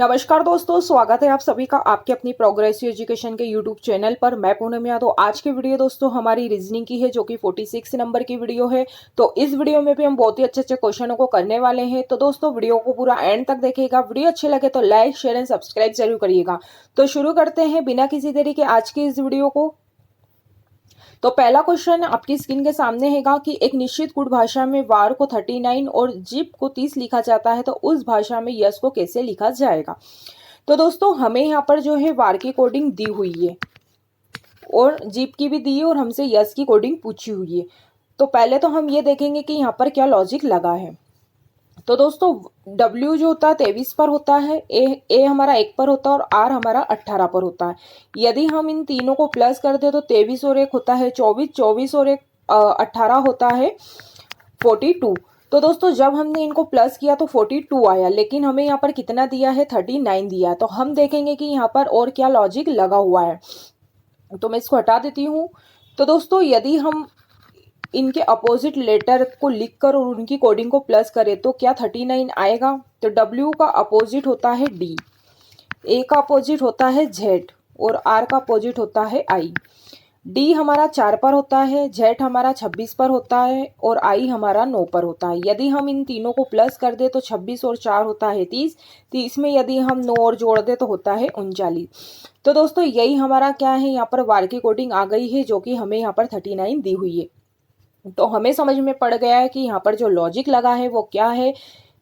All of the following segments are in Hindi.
नमस्कार दोस्तों, स्वागत है आप सभी का आपके अपनी प्रोग्रेसिव एजुकेशन के यूट्यूब चैनल पर। मैं पूनम यादव। आज की वीडियो दोस्तों हमारी रीजनिंग की है, जो कि 46 नंबर की वीडियो है। तो इस वीडियो में भी हम बहुत ही अच्छे अच्छे क्वेश्चनों को करने वाले हैं। तो दोस्तों वीडियो को पूरा एंड तक देखिएगा। वीडियो अच्छे लगे तो लाइक, शेयर एंड सब्सक्राइब जरूर करिएगा। तो शुरू करते हैं बिना किसी देरी के आज की इस वीडियो को। तो पहला क्वेश्चन आपकी स्क्रीन के सामने हैगा कि एक निश्चित गुण भाषा में वार को 39 और जीप को 30 लिखा जाता है, तो उस भाषा में यश को कैसे लिखा जाएगा। तो दोस्तों हमें यहाँ पर जो है वार की कोडिंग दी हुई है और जीप की भी दी है और हमसे यश की कोडिंग पूछी हुई है। तो पहले तो हम ये देखेंगे कि यहाँ पर क्या लॉजिक लगा है। तो दोस्तों W जो होता है 23 पर होता है, ए हमारा 1 पर होता है और R हमारा 18 पर होता है। यदि हम इन तीनों को प्लस कर दे तो 23 और 1 होता है 24, 24 और 1 18 होता है 42। तो दोस्तों जब हमने इनको प्लस किया तो 42 आया, लेकिन हमें यहाँ पर कितना दिया है 39 दिया है। तो हम देखेंगे कि यहाँ पर और क्या लॉजिक लगा हुआ है। तो मैं इसको हटा देती हूँ। तो दोस्तों यदि हम इनके अपोजिट लेटर को लिखकर और उनकी कोडिंग को प्लस करें तो क्या 39 आएगा। तो W का अपोजिट होता है D, A का अपोजिट होता है Z और R का अपोजिट होता है I। D हमारा 4 पर होता है, Z हमारा 26 पर होता है और I हमारा 9 पर होता है। यदि हम इन तीनों को प्लस कर दे तो 26 और 4 होता है 30, 30 में यदि हम 9 और जोड़ दे तो होता है 39। तो दोस्तों यही हमारा क्या है, यहाँ पर वार की कोडिंग आ गई है, जो कि हमें यहाँ पर 39 दी हुई है। तो हमें समझ में पड़ गया है कि यहाँ पर जो लॉजिक लगा है वो क्या है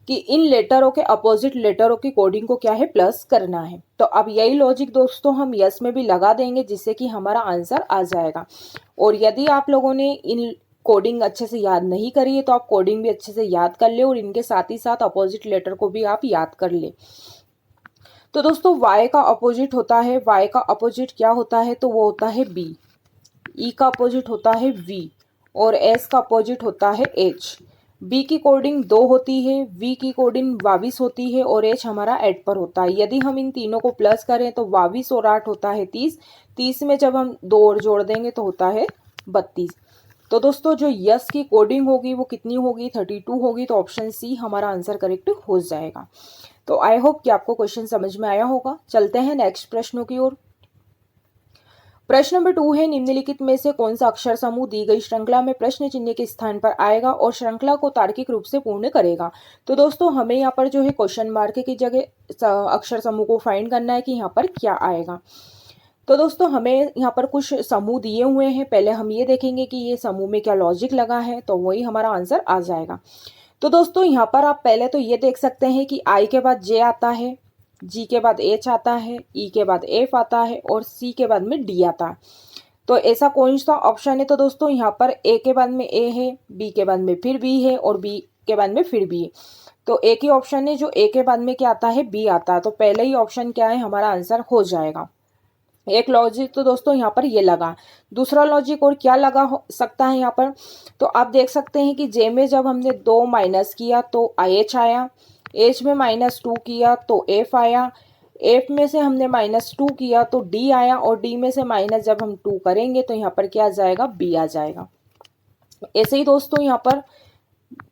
कि इन लेटरों के अपोजिट लेटरों की कोडिंग को क्या है प्लस करना है। तो अब यही लॉजिक दोस्तों हम यस में भी लगा देंगे, जिससे कि हमारा आंसर आ जाएगा। और यदि आप लोगों ने इन कोडिंग अच्छे से याद नहीं करी है तो आप कोडिंग भी अच्छे से याद कर ले और इनके साथ ही साथ अपोजिट लेटर को भी आप याद कर ले। तो दोस्तों y का अपोजिट होता है, y का अपोजिट क्या होता है, तो वो होता है b। e का अपोजिट होता है v और s का अपोजिट होता है h। b की कोडिंग 2 होती है, v की कोडिंग 22 होती है और h हमारा 8 पर होता है। यदि हम इन तीनों को प्लस करें तो 22 और 8 होता है 30, 30 में जब हम 2 और जोड़ देंगे तो होता है 32। तो दोस्तों जो यस की कोडिंग होगी वो कितनी होगी 32 होगी। तो ऑप्शन सी हमारा आंसर करेक्ट हो जाएगा। तो आई होप कि आपको क्वेश्चन समझ में आया होगा। चलते हैं नेक्स्ट प्रश्नों की ओर। प्रश्न नंबर 2 है, निम्नलिखित में से कौन सा अक्षर समूह दी गई श्रृंखला में प्रश्न चिन्ह के स्थान पर आएगा और श्रृंखला को तार्किक रूप से पूर्ण करेगा। तो दोस्तों हमें यहाँ पर जो है क्वेश्चन मार्क की जगह अक्षर समूह को फाइंड करना है कि यहाँ पर क्या आएगा। तो दोस्तों हमें यहाँ पर कुछ समूह दिए हुए हैं, पहले हम ये देखेंगे कि ये समूह में क्या लॉजिक लगा है, तो वही हमारा आंसर आ जाएगा। तो दोस्तों यहाँ पर आप पहले तो ये देख सकते हैं कि I के बाद J आता है, G के बाद H आता है, E के बाद F आता है और C के बाद में D आता है। तो ऐसा कौन सा ऑप्शन है, तो दोस्तों यहाँ पर A के बाद में A है, B के बाद में फिर B है और B के बाद में फिर B है। तो एक ही ऑप्शन है जो A के बाद में क्या आता है, B आता है। तो पहले ही ऑप्शन क्या है, हमारा आंसर हो जाएगा। एक लॉजिक तो दोस्तों यहाँ पर ये लगा। दूसरा लॉजिक और क्या लगा हो सकता है यहाँ पर, तो आप देख सकते हैं कि जे में जब हमने 2 माइनस किया तो एच आया, एच में -2 किया तो एफ आया, एफ में से हमने -2 किया तो डी आया और डी में से माइनस जब हम 2 करेंगे तो यहाँ पर क्या आ जाएगा, बी आ जाएगा। ऐसे ही दोस्तों यहाँ पर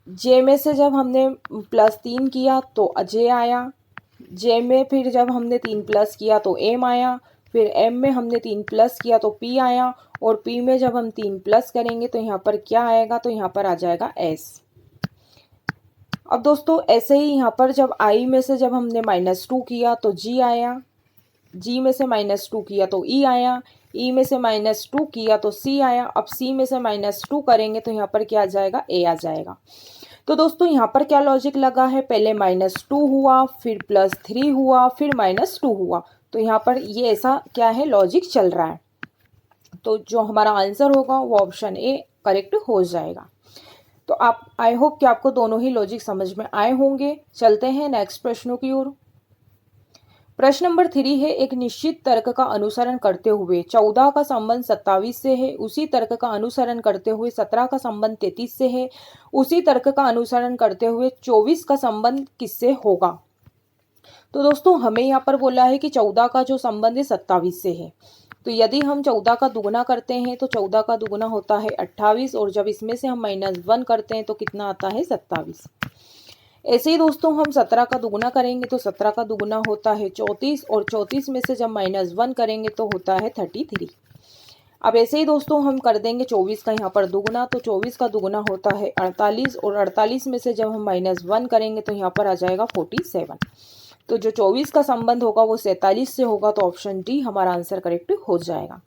जे में से जब हमने +3 किया तो जे आया, जे में फिर जब हमने 3 प्लस किया तो एम आया, फिर एम में हमने 3 प्लस किया तो पी आया और पी में जब हम 3 प्लस करेंगे तो यहाँ पर क्या आएगा, तो यहाँ पर आ जाएगा एस। अब दोस्तों ऐसे ही यहाँ पर जब आई में से जब हमने -2 किया तो जी आया, जी में से -2 किया तो ई आया, ई में से -2 किया तो सी आया। अब सी में से -2 करेंगे तो यहाँ पर क्या आ जाएगा, ए आ जाएगा। तो दोस्तों यहाँ पर क्या लॉजिक लगा है, पहले -2 हुआ, फिर +3 हुआ, फिर -2 हुआ। तो यहाँ पर ये ऐसा क्या है, लॉजिक चल रहा है। तो जो हमारा आंसर होगा वो ऑप्शन ए करेक्ट हो जाएगा। तो आप आई होप कि आपको दोनों ही लॉजिक समझ में आए होंगे। चलते हैं नेक्स्ट प्रश्नों की ओर। प्रश्न नंबर 3 है, एक निश्चित तर्क का अनुसरण करते हुए 14 का संबंध 27 से है, उसी तर्क का अनुसरण करते हुए 17 का संबंध 33 से है, उसी तर्क का अनुसरण करते हुए 24 का संबंध किससे होगा। तो दोस्तों हमें यहाँ पर बोला है कि 14 का जो संबंध है 27 से है। तो यदि हम 14 का दुगुना करते हैं तो 14 का दुगुना होता है 28 और जब इसमें से हम -1 करते हैं तो कितना आता है, 27। ऐसे ही दोस्तों हम 17 का दुगुना करेंगे तो 17 का दुगुना होता है 34 और 34 में से जब -1 करेंगे तो होता है 33। अब ऐसे ही दोस्तों हम कर देंगे 24 का यहाँ पर दुगुना, तो 24 का दुगुना होता है 48 और 48 में से जब हम -1 करेंगे तो यहाँ पर आ जाएगा 47। तो जो 24 का संबंध होगा वो 47 से होगा, तो ऑप्शन डी हमारा आंसर करेक्ट हो जाएगा।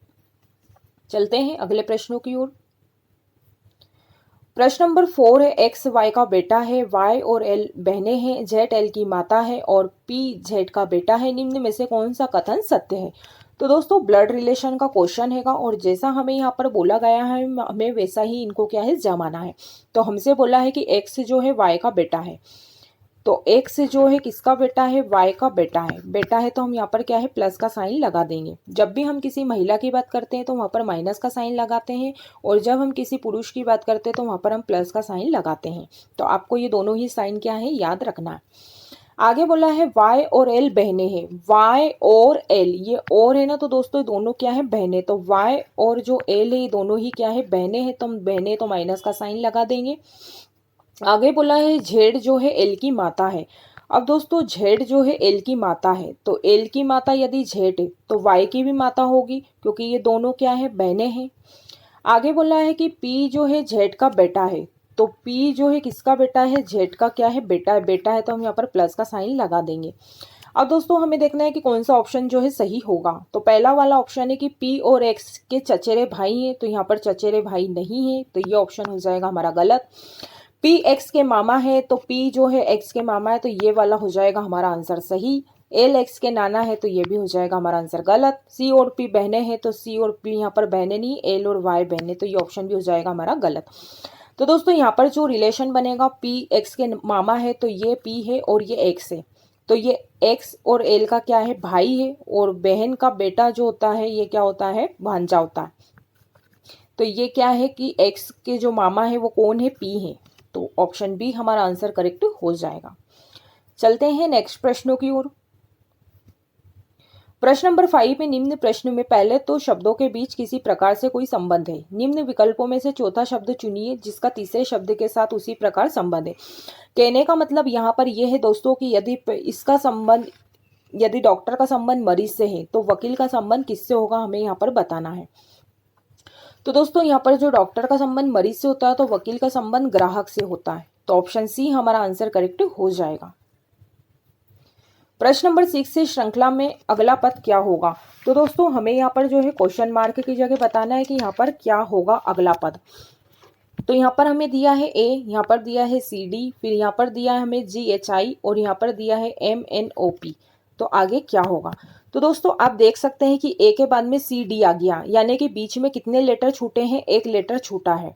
चलते हैं अगले प्रश्नों की ओर। प्रश्न नंबर 4 है, एक्स वाई का बेटा है, वाई और एल बहनें हैं, जेड एल की माता है और पी जेड का बेटा है, निम्न में से कौन सा कथन सत्य है। तो दोस्तों ब्लड रिलेशन का क्वेश्चन हैगा और जैसा हमें यहाँ पर बोला गया है हमें वैसा ही इनको क्या है जमाना है। तो हमसे बोला है कि एक्स जो है वाई का बेटा है, तो एक्स जो है किसका बेटा है, वाई का बेटा है। बेटा है तो हम यहाँ पर क्या है प्लस का साइन लगा देंगे। जब भी हम किसी महिला की बात करते हैं तो वहाँ पर माइनस का साइन लगाते हैं और जब हम किसी पुरुष की बात करते हैं तो वहाँ पर हम प्लस का साइन लगाते हैं। तो आपको ये दोनों ही साइन क्या है याद रखना है। आगे बोला है वाई और एल बहनें हैं, वाई और एल, ये और है ना, तो दोस्तों दोनों क्या है बहनें, तो वाई और जो एल है ये दोनों ही क्या है बहनें हैं, तो हम बहनें तो माइनस का साइन लगा देंगे। आगे बोला है जेड जो है एल की माता है। अब दोस्तों जेड जो है एल की माता है, तो एल की माता यदि जेड है तो वाई की भी माता होगी क्योंकि ये दोनों क्या है बहनें हैं। आगे बोला है कि पी जो है जेड का बेटा है, तो पी जो है किसका बेटा है, जेड का क्या है बेटा है। बेटा है तो हम यहाँ पर प्लस का साइन लगा देंगे। अब दोस्तों हमें देखना है कि कौन सा ऑप्शन जो है सही होगा। तो पहला वाला ऑप्शन है कि पी और एक्स के चचेरे भाई हैं, तो यहाँ पर चचेरे भाई नहीं है, तो ये ऑप्शन हो जाएगा हमारा गलत। पी एक्स के मामा है, तो पी जो है एक्स के मामा है, तो ये वाला हो जाएगा हमारा आंसर सही। एल एक्स के नाना है, तो ये भी हो जाएगा हमारा आंसर गलत। सी और पी बहनें हैं, तो सी और पी यहाँ पर बहनें नहीं, एल और वाई बहनें, तो ये ऑप्शन भी हो जाएगा हमारा गलत। तो दोस्तों यहाँ पर जो रिलेशन बनेगा पी एक्स के मामा है, तो ये पी है और ये एक्स है, तो ये एक्स और एल का क्या है भाई है और बहन का बेटा जो होता है ये क्या होता है भांजा होता है। तो ये क्या है कि एक्स के जो मामा है वो कौन है, पी है, तो ऑप्शन बी हमारा आंसर करेक्ट हो जाएगा। चलते हैं नेक्स्ट प्रश्नों की ओर। प्रश्न नंबर 5 में निम्न प्रश्न में पहले तो शब्दों के बीच किसी प्रकार से कोई संबंध है, निम्न विकल्पों में से चौथा शब्द चुनिए जिसका तीसरे शब्द के साथ उसी प्रकार संबंध है। कहने का मतलब यहाँ पर यह है दोस्तों कि यदि इसका संबंध, यदि डॉक्टर का संबंध मरीज से है तो वकील का संबंध किससे होगा हमें यहाँ पर बताना है। तो दोस्तों यहाँ पर जो डॉक्टर का संबंध मरीज से होता है तो वकील का संबंध ग्राहक से होता है, तो ऑप्शन सी हमारा आंसर करेक्ट हो जाएगा। प्रश्न नंबर 6 से श्रृंखला में अगला पद क्या होगा। तो दोस्तों हमें यहाँ पर जो है क्वेश्चन मार्क की जगह बताना है कि यहाँ पर क्या होगा अगला पद। तो यहाँ पर हमें दिया है ए, यहाँ पर दिया है सी डी, फिर यहाँ पर दिया है हमें जी एच आई और यहाँ पर दिया है एम एन ओ पी, तो आगे क्या होगा। तो दोस्तों आप देख सकते हैं कि ए के बाद में सी डी आ गया, यानी कि बीच में कितने लेटर छूटे हैं, एक लेटर छूटा है।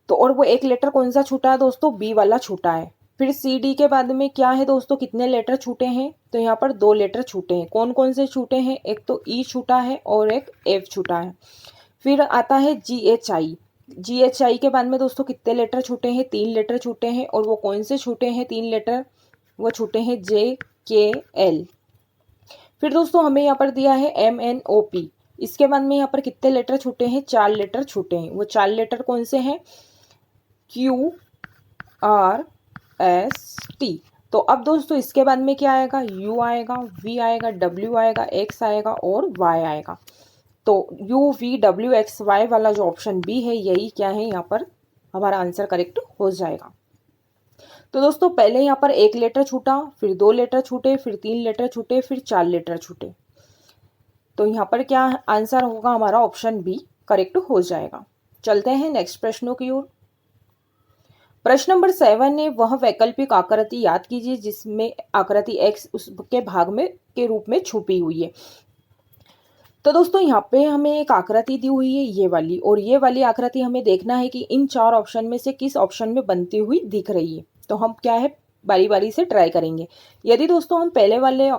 तो और वो एक लेटर कौन सा छूटा है दोस्तों, बी वाला छूटा है। फिर सी डी के बाद में क्या है दोस्तों, कितने लेटर छूटे हैं, तो यहाँ पर 2 लेटर छूटे हैं। कौन कौन से छूटे हैं, एक तो ई छूटा है और एक एफ छूटा है। फिर आता है जी H I, ji H I के बाद में दोस्तों कितने लेटर छूटे हैं, 3 लेटर छूटे हैं। और वो कौन से छूटे हैं 3 लेटर, वो छूटे हैं जे के एल। फिर दोस्तों हमें यहाँ पर दिया है एम एन ओ पी, इसके बाद में यहाँ पर कितने लेटर छूटे हैं, 4 लेटर छूटे हैं। वो 4 लेटर कौन से हैं, क्यू आर एस टी। तो अब दोस्तों इसके बाद में क्या आएगा, यू आएगा, वी आएगा, डब्ल्यू आएगा, एक्स आएगा और वाई आएगा। तो U V W X Y वाला जो ऑप्शन बी है यही क्या है यहाँ पर हमारा आंसर करेक्ट हो जाएगा। तो दोस्तों पहले यहाँ पर 1 लेटर छूटा, फिर 2 लेटर छूटे, फिर 3 लेटर छूटे, फिर 4 लेटर छूटे। तो यहाँ पर क्या आंसर होगा हमारा ऑप्शन बी करेक्ट हो जाएगा। चलते हैं नेक्स्ट प्रश्नों की ओर। प्रश्न नंबर 7 ने वह वैकल्पिक आकृति याद कीजिए जिसमें आकृति एक्स उसके भाग में के रूप में छुपी हुई है। तो दोस्तों यहाँ पे हमें एक आकृति दी हुई है ये वाली, और ये वाली आकृति हमें देखना है कि इन 4 ऑप्शन में से किस ऑप्शन में बनती हुई दिख रही है। तो हम क्या है बारी बारी से ट्राई करेंगे। यदि दोस्तों हम पहले वाले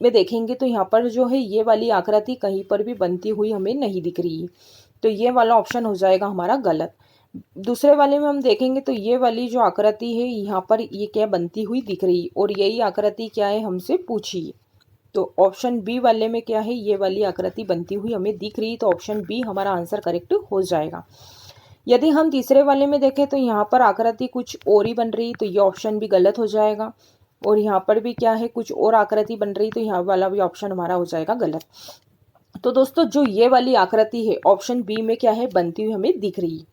में देखेंगे तो यहाँ पर जो है ये वाली आकृति कहीं पर भी बनती हुई हमें नहीं दिख रही है, तो ये वाला ऑप्शन हो जाएगा हमारा गलत। दूसरे वाले में हम देखेंगे तो ये वाली जो आकृति है यहाँ पर ये क्या बनती हुई दिख रही है, और यही आकृति क्या है हमसे पूछी है। तो ऑप्शन बी वाले में क्या है, ये वाली आकृति बनती हुई हमें दिख रही है, तो ऑप्शन बी हमारा आंसर करेक्ट हो जाएगा। यदि हम तीसरे वाले में देखें तो यहाँ पर आकृति कुछ और ही बन रही, तो ये ऑप्शन भी गलत हो जाएगा। और यहाँ पर भी क्या है, कुछ और आकृति बन रही, तो यहाँ वाला भी ऑप्शन हमारा हो जाएगा गलत। तो दोस्तों जो ये वाली आकृति है ऑप्शन बी में क्या है, बनती हुई हमें दिख रही है,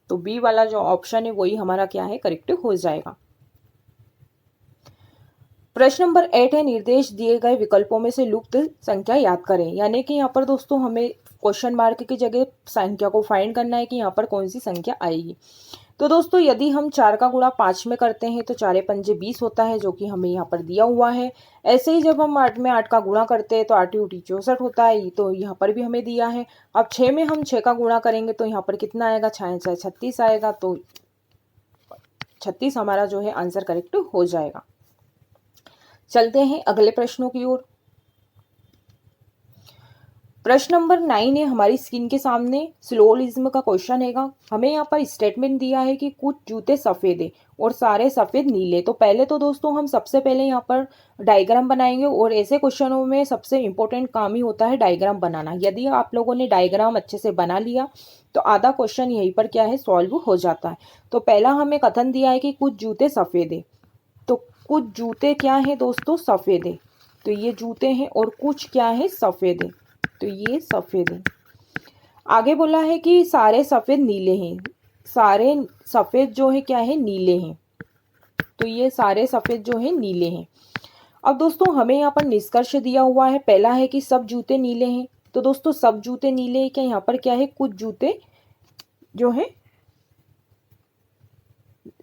तो बी वाला जो ऑप्शन है वही हमारा क्या है, करेक्ट हो जाएगा। प्रश्न नंबर 8 है, निर्देश दिए गए विकल्पों में से लुप्त संख्या याद करें। यानी कि यहाँ पर दोस्तों हमें क्वेश्चन मार्क की जगह संख्या को फाइंड करना है कि यहाँ पर कौन सी संख्या आएगी। तो दोस्तों यदि हम 4 का गुणा 5 में करते हैं तो 4 पंजे 20 होता है, जो कि हमें यहाँ पर दिया हुआ है। ऐसे ही जब हम 8 में 8 का गुणा करते हैं तो 8 × 8 64 होता है, तो यहाँ पर भी हमें दिया है। अब 6 में हम 6 का गुणा करेंगे तो यहाँ पर कितना आएगा, 6 × 6 36 आएगा, तो 36 हमारा जो है आंसर करेक्ट हो जाएगा। चलते हैं अगले प्रश्नों की ओर। प्रश्न नंबर 9 है हमारी स्क्रीन के सामने, सिलोजिज्म का क्वेश्चन हैगा। हमें यहाँ पर स्टेटमेंट दिया है कि कुछ जूते सफ़ेद है और सारे सफ़ेद नीले। तो पहले तो दोस्तों हम सबसे पहले यहाँ पर डायग्राम बनाएंगे, और ऐसे क्वेश्चनों में सबसे इम्पोर्टेंट काम ही होता है डायग्राम बनाना। यदि आप लोगों ने डायग्राम अच्छे से बना लिया तो आधा क्वेश्चन यहीं पर क्या है, सॉल्व हो जाता है। तो पहला हमें कथन दिया है कि कुछ जूते सफ़ेद है, तो कुछ जूते क्या है दोस्तों, सफ़ेद है, तो ये जूते हैं, और कुछ क्या है, सफ़ेद है, तो ये सफ़ेद है। आगे बोला है कि सारे सफ़ेद नीले हैं, सारे सफ़ेद जो है क्या है, नीले हैं, तो ये सारे सफ़ेद जो है नीले हैं। अब दोस्तों हमें यहाँ पर निष्कर्ष दिया हुआ है, पहला है कि सब जूते नीले हैं, तो दोस्तों सब जूते नीले हैं क्या, यहाँ पर क्या है, कुछ जूते जो है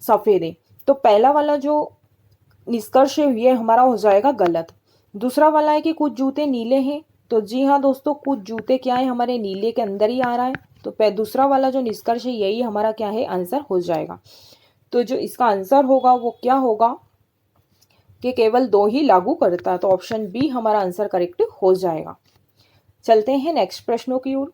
सफ़ेद है। तो पहला वाला जो निष्कर्ष है ये हमारा हो जाएगा गलत। दूसरा वाला है कि कुछ जूते नीले हैं, तो जी हाँ दोस्तों, कुछ जूते क्या है, हमारे नीले के अंदर ही आ रहा है, तो दूसरा वाला जो निष्कर्ष है यही हमारा क्या है, आंसर हो जाएगा। तो जो इसका आंसर होगा वो क्या होगा कि केवल 2 ही लागू करता है, तो ऑप्शन बी हमारा आंसर करेक्ट हो जाएगा। चलते हैं नेक्स्ट प्रश्नों की ओर।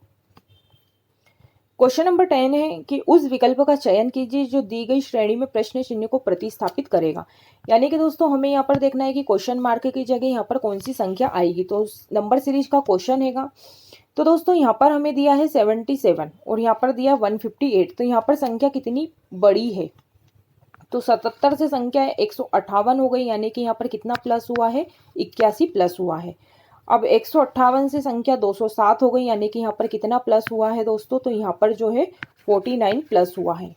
क्वेश्चन नंबर 10 है कि उस विकल्प का चयन कीजिए जो दी गई श्रेणी में प्रश्न चिन्ह को प्रतिस्थापित करेगा। यानी कि दोस्तों हमें यहाँ पर देखना है कि क्वेश्चन मार्क की जगह यहाँ पर कौन सी संख्या आएगी। तो नंबर सीरीज का क्वेश्चन हैगा। तो दोस्तों यहाँ पर हमें दिया है 77 और यहाँ पर दिया 158, तो यहाँ पर संख्या कितनी बड़ी है, तो 77 से संख्या 158 हो गई, यानी कि यहाँ पर कितना प्लस हुआ है, 81 प्लस हुआ है। अब 158 से संख्या 207 हो गई, यानी कि यहाँ पर कितना प्लस हुआ है दोस्तों, तो यहाँ पर जो है 49 प्लस हुआ है।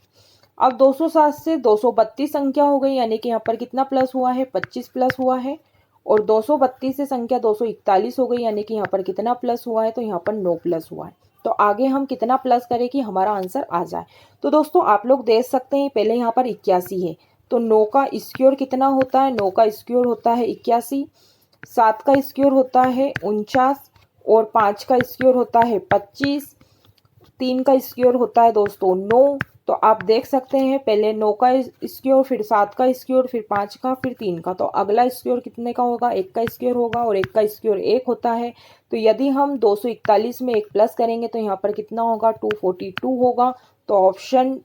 अब 207 से 232 संख्या हो गई, यानी कि यहाँ पर कितना प्लस हुआ है, 25 प्लस हुआ है। और 232 से संख्या 241 हो गई, यानी कि यहाँ पर कितना प्लस हुआ है, तो यहाँ पर 9 प्लस हुआ है। तो आगे हम कितना प्लस करें कि हमारा आंसर आ जाए। तो दोस्तों आप लोग देख सकते हैं, पहले यहाँ पर 81 है, तो 9 का स्क्वायर कितना होता है, 9 का स्क्वायर होता है 81, 7 का स्क्वायर होता है 49, और 5 का स्क्वायर होता है 25, 3 का स्क्वायर होता है दोस्तों 9। तो आप देख सकते हैं, पहले 9 का स्क्वायर, फिर 7 का स्क्वायर, फिर 5 का, फिर 3 का। तो अगला स्क्वायर कितने का होगा, 1 का स्क्वायर होगा, और 1 का स्क्वायर 1 होता है। तो यदि हम 241 में 1 प्लस करेंगे तो यहाँ पर कितना होगा, 242 होगा। तो ऑप्शन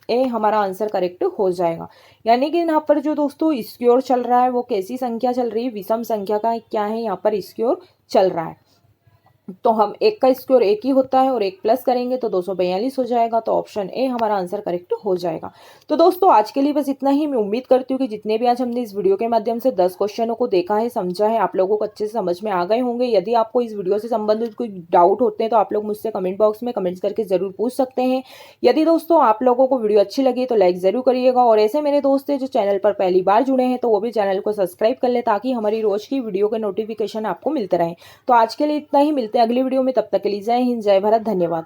ए हमारा आंसर करेक्ट हो जाएगा। यानी कि यहाँ पर जो दोस्तों स्क्वायर चल रहा है वो कैसी संख्या चल रही है, विषम संख्या का क्या है, यहाँ पर स्क्वायर चल रहा है। तो हम 1 का स्क्वायर 1 ही होता है, और 1 प्लस करेंगे तो 242 हो जाएगा। तो ऑप्शन ए हमारा आंसर करेक्ट हो जाएगा। तो दोस्तों आज के लिए बस इतना ही। मैं उम्मीद करती हूँ कि जितने भी आज हमने इस वीडियो के माध्यम से 10 क्वेश्चनों को देखा है, समझा है, आप लोगों को अच्छे से समझ में आ गए होंगे। यदि आपको इस वीडियो से संबंधित कोई डाउट होते हैं तो आप लोग मुझसे कमेंट बॉक्स में कमेंट्स करके जरूर पूछ सकते हैं। यदि दोस्तों आप लोगों को वीडियो अच्छी लगी तो लाइक जरूर करिएगा, और ऐसे मेरे दोस्त हैं जो चैनल पर पहली बार जुड़े हैं तो वो भी चैनल को सब्सक्राइब कर ले, ताकि हमारी रोज की वीडियो के नोटिफिकेशन आपको मिलते रहे। तो आज के लिए इतना ही, मिलते हैं अगली वीडियो में, तब तक के लिए जय हिंद, जय भारत, धन्यवाद।